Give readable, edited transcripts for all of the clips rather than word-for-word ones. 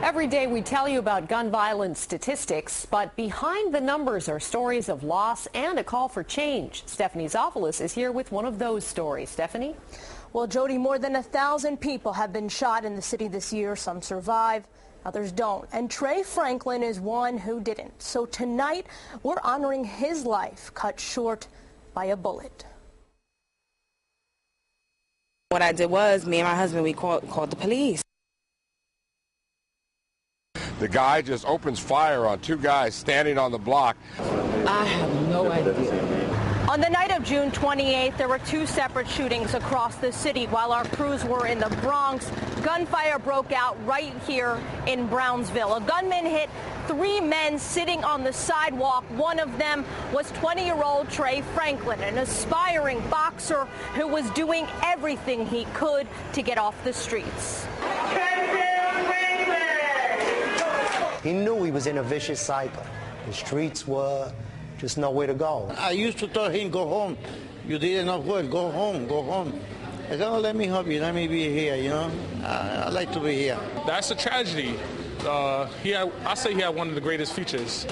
Every day we tell you about gun violence statistics, but behind the numbers are stories of loss and a call for change. Stephanie Zopoulos is here with one of those stories. Stephanie? Well, Jody, more than 1,000 people have been shot in the city this year. Some survive, others don't. And Trey Franklin is one who didn't. So tonight, we're honoring his life cut short by a bullet. What I did was, me and my husband, we called the police. The guy just opens fire on two guys standing on the block. I have no idea. On the night of June 28th, there were two separate shootings across the city. While our crews were in the Bronx, gunfire broke out right here in Brownsville. A gunman hit three men sitting on the sidewalk. One of them was 20-year-old Trey Franklin, an aspiring boxer who was doing everything he could to get off the streets. He knew he was in a vicious cycle. The streets were just nowhere to go. I used to tell him, go home. You did enough work. Go home, go home. I said, oh, let me help you. Let me be here, you know. I like to be here. That's a tragedy. I say he had one of the greatest futures.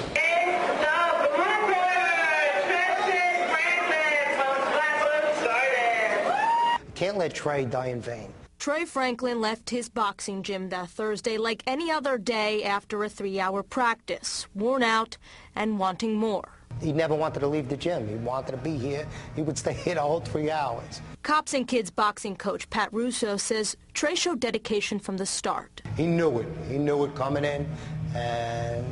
Can't let Trey die in vain. Trey Franklin left his boxing gym that Thursday like any other day after a 3-hour practice, worn out and wanting more. He never wanted to leave the gym. He wanted to be here. He would stay here the whole 3 hours. Cops and Kids boxing coach Pat Russo says Trey showed dedication from the start. He knew it. He knew it coming in, and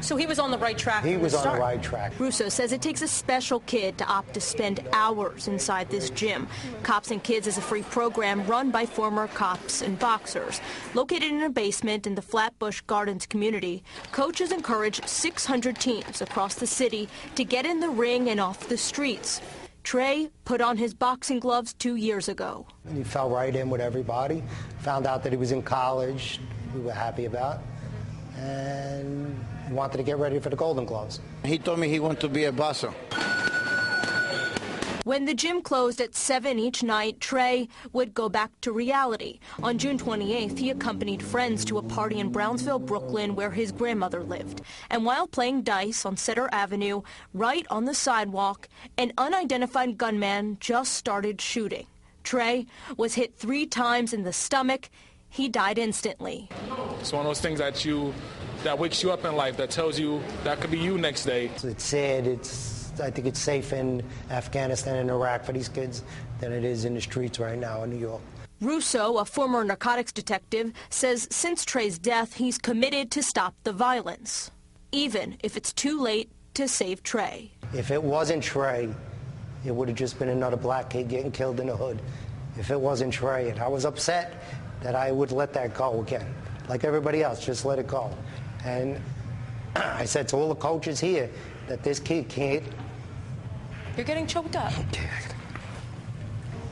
so he was on the right track. He was on the right track. Russo says it takes a special kid to opt to spend hours inside this gym. Cops and Kids is a free program run by former cops and boxers. Located in a basement in the Flatbush Gardens community, coaches encourage 600 teams across the city to get in the ring and off the streets. Trey put on his boxing gloves 2 years ago. He fell right in with everybody. Found out that he was in college. We were happy about. And wanted to get ready for the Golden Gloves. He told me he wanted to be a boxer. When the gym closed at 7 each night, Trey would go back to reality. On June 28th, he accompanied friends to a party in Brownsville, Brooklyn, where his grandmother lived. And while playing dice on Cedar Avenue, right on the sidewalk, an unidentified gunman just started shooting. Trey was hit 3 times in the stomach. He died instantly. It's one of those things that wakes you up in life, that tells you that could be you next day. It's sad. I think it's safe in Afghanistan and Iraq for these kids than it is in the streets right now in New York. Russo, a former narcotics detective, says since Trey's death, he's committed to stop the violence, even if it's too late to save Trey. If it wasn't Trey, it would have just been another black kid getting killed in the hood. If it wasn't Trey, and I was upset that I would let that go again. Like everybody else, just let it go. And I said to all the coaches here that this kid can't. You're getting choked up.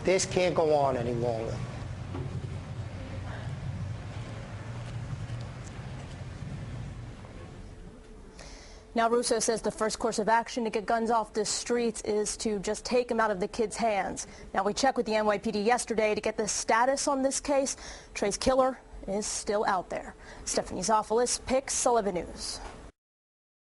This can't go on any longer. Now, Russo says the first course of action to get guns off the streets is to just take them out of the kids' hands. Now, we checked with the NYPD yesterday to get the status on this case. Trey's killer is still out there. Stephanie Zopoulos, PIX 11 News.